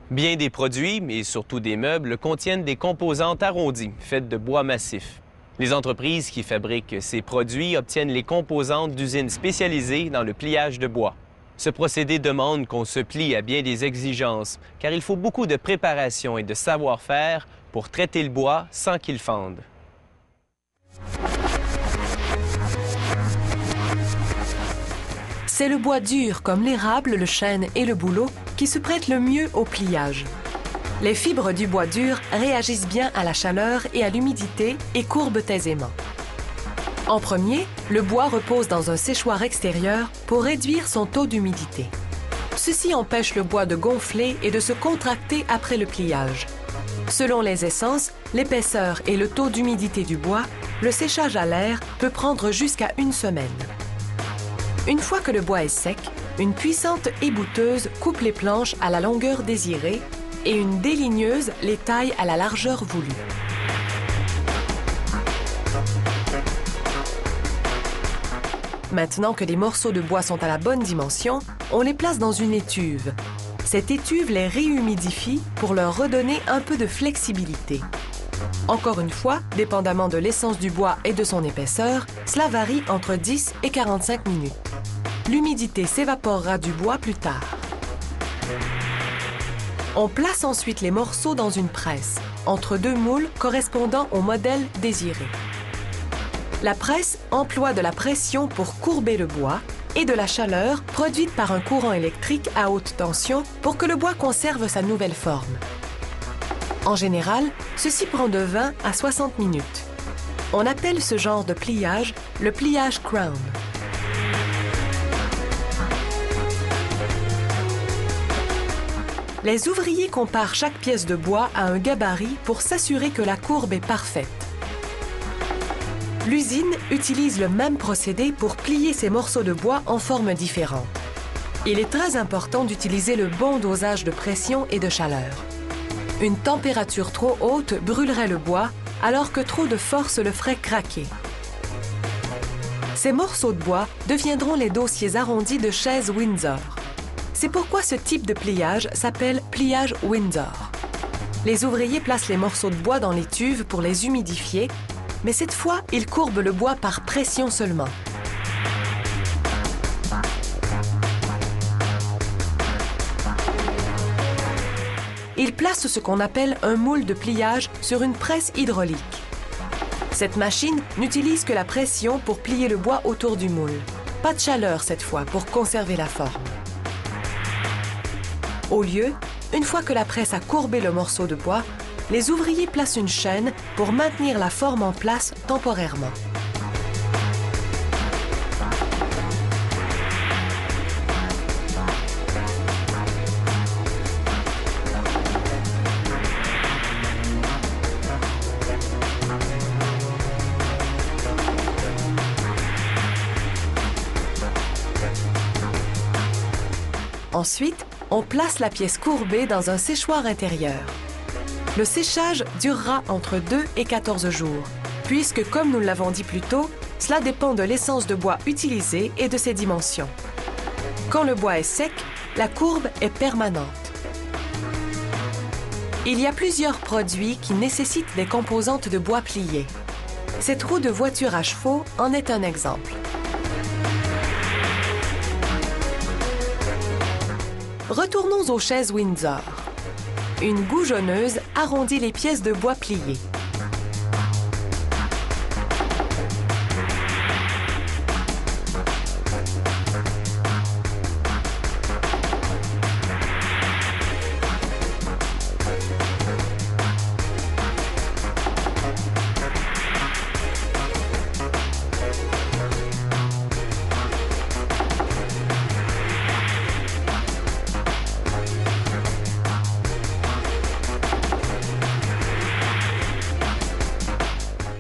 Bien des produits, et surtout des meubles, contiennent des composantes arrondies, faites de bois massif. Les entreprises qui fabriquent ces produits obtiennent les composantes d'usines spécialisées dans le pliage de bois. Ce procédé demande qu'on se plie à bien des exigences, car il faut beaucoup de préparation et de savoir-faire pour traiter le bois sans qu'il fende. C'est le bois dur comme l'érable, le chêne et le bouleau qui se prêtent le mieux au pliage. Les fibres du bois dur réagissent bien à la chaleur et à l'humidité et courbent aisément. En premier, le bois repose dans un séchoir extérieur pour réduire son taux d'humidité. Ceci empêche le bois de gonfler et de se contracter après le pliage. Selon les essences, l'épaisseur et le taux d'humidité du bois, le séchage à l'air peut prendre jusqu'à 1 semaine. Une fois que le bois est sec, une puissante ébouteuse coupe les planches à la longueur désirée et une déligneuse les taille à la largeur voulue. Maintenant que les morceaux de bois sont à la bonne dimension, on les place dans une étuve. Cette étuve les réhumidifie pour leur redonner un peu de flexibilité. Encore une fois, dépendamment de l'essence du bois et de son épaisseur, cela varie entre 10 et 45 minutes. L'humidité s'évaporera du bois plus tard. On place ensuite les morceaux dans une presse, entre 2 moules correspondant au modèle désiré. La presse emploie de la pression pour courber le bois et de la chaleur produite par un courant électrique à haute tension pour que le bois conserve sa nouvelle forme. En général, ceci prend de 20 à 60 minutes. On appelle ce genre de pliage le pliage crown. Les ouvriers comparent chaque pièce de bois à un gabarit pour s'assurer que la courbe est parfaite. L'usine utilise le même procédé pour plier ces morceaux de bois en formes différentes. Il est très important d'utiliser le bon dosage de pression et de chaleur. Une température trop haute brûlerait le bois, alors que trop de force le ferait craquer. Ces morceaux de bois deviendront les dossiers arrondis de chaises Windsor. C'est pourquoi ce type de pliage s'appelle pliage Windsor. Les ouvriers placent les morceaux de bois dans l'étuve pour les humidifier, mais cette fois, ils courbent le bois par pression seulement. Ils placent ce qu'on appelle un moule de pliage sur une presse hydraulique. Cette machine n'utilise que la pression pour plier le bois autour du moule. Pas de chaleur cette fois pour conserver la forme. Au lieu, une fois que la presse a courbé le morceau de bois, les ouvriers placent une chaîne pour maintenir la forme en place temporairement. Ensuite, on place la pièce courbée dans un séchoir intérieur. Le séchage durera entre 2 et 14 jours, puisque, comme nous l'avons dit plus tôt, cela dépend de l'essence de bois utilisée et de ses dimensions. Quand le bois est sec, la courbe est permanente. Il y a plusieurs produits qui nécessitent des composantes de bois pliées. Cette roue de voiture à chevaux en est un exemple. Retournons aux chaises Windsor. Une goujonneuse arrondit les pièces de bois pliées.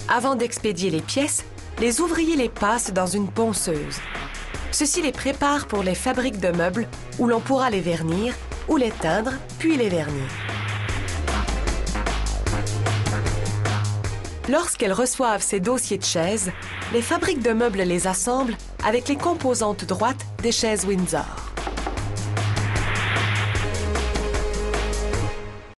Avant d'expédier les pièces, les ouvriers les passent dans une ponceuse. Ceci les prépare pour les fabriques de meubles où l'on pourra les vernir ou les teindre, puis les vernir. Lorsqu'elles reçoivent ces dossiers de chaises, les fabriques de meubles les assemblent avec les composantes droites des chaises Windsor.